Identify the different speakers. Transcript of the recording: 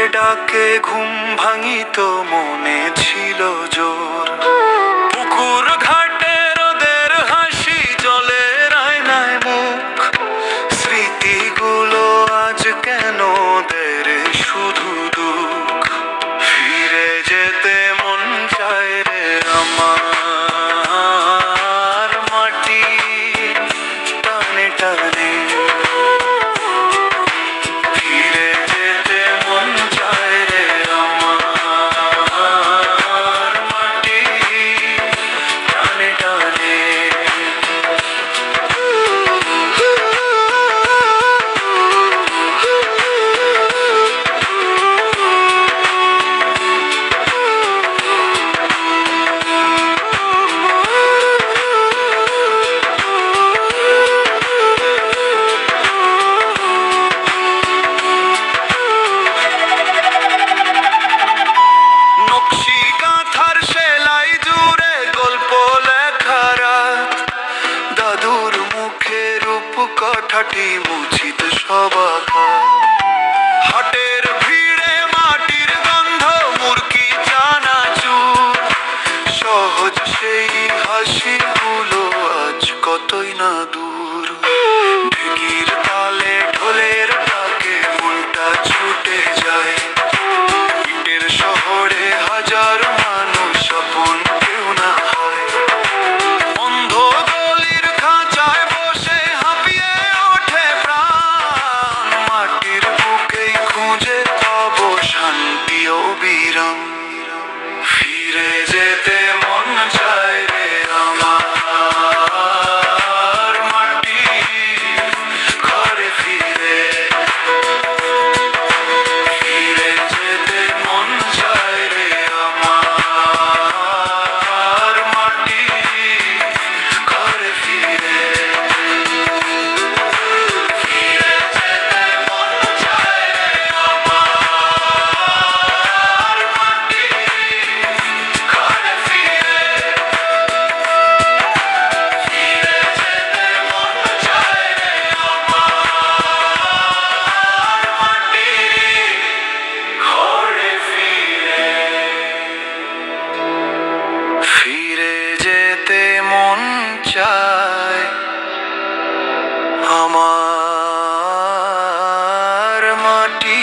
Speaker 1: ডাকে ঘুম ভাঙিত মনে ছিল জোর। পুকুর ঘাটে রোদের হাসি জলের আয়নায় মুখ। স্মৃতিগুলো আজ কেন দের শুধু দুঃখ। ফিরে যেতে মন চায় রে আমার মাটি টানে টানে। দাদুর মুখে রূপকথাটি মুছিত সবাকা। হাটের ভিড়ে মাটির গন্ধ মুরকি চানাচুর। সহজ সেই হাসিগুলো আজ কতই না দূর। ঢেকির তালে ঢোলের ডাকে মনটা ছুটে যায়। ইটের শহরে হাজার মানুষ আপন কেউ না হয়। অন্ধ গলির খাঁচায় বসে হাঁপিয়ে ওঠে প্রাণ। মাটির বুকেই খুঁজে পাব শান্তি ও বিরাম। ফিরে যেতে মন চায় রে আমার মাটি ঘরে ফিরে। ফিরে যেতে মন চায় রে আমার মাটি ঘরে ফিরে। ফিরে যেতে মন চায় রে আমার মাটি ঘরে ফিরে। ফিরে যেতে মন চায় রে আমার মাটি ঘরে ফিরে। ফিরে যেতে মন চায় আমার মাটি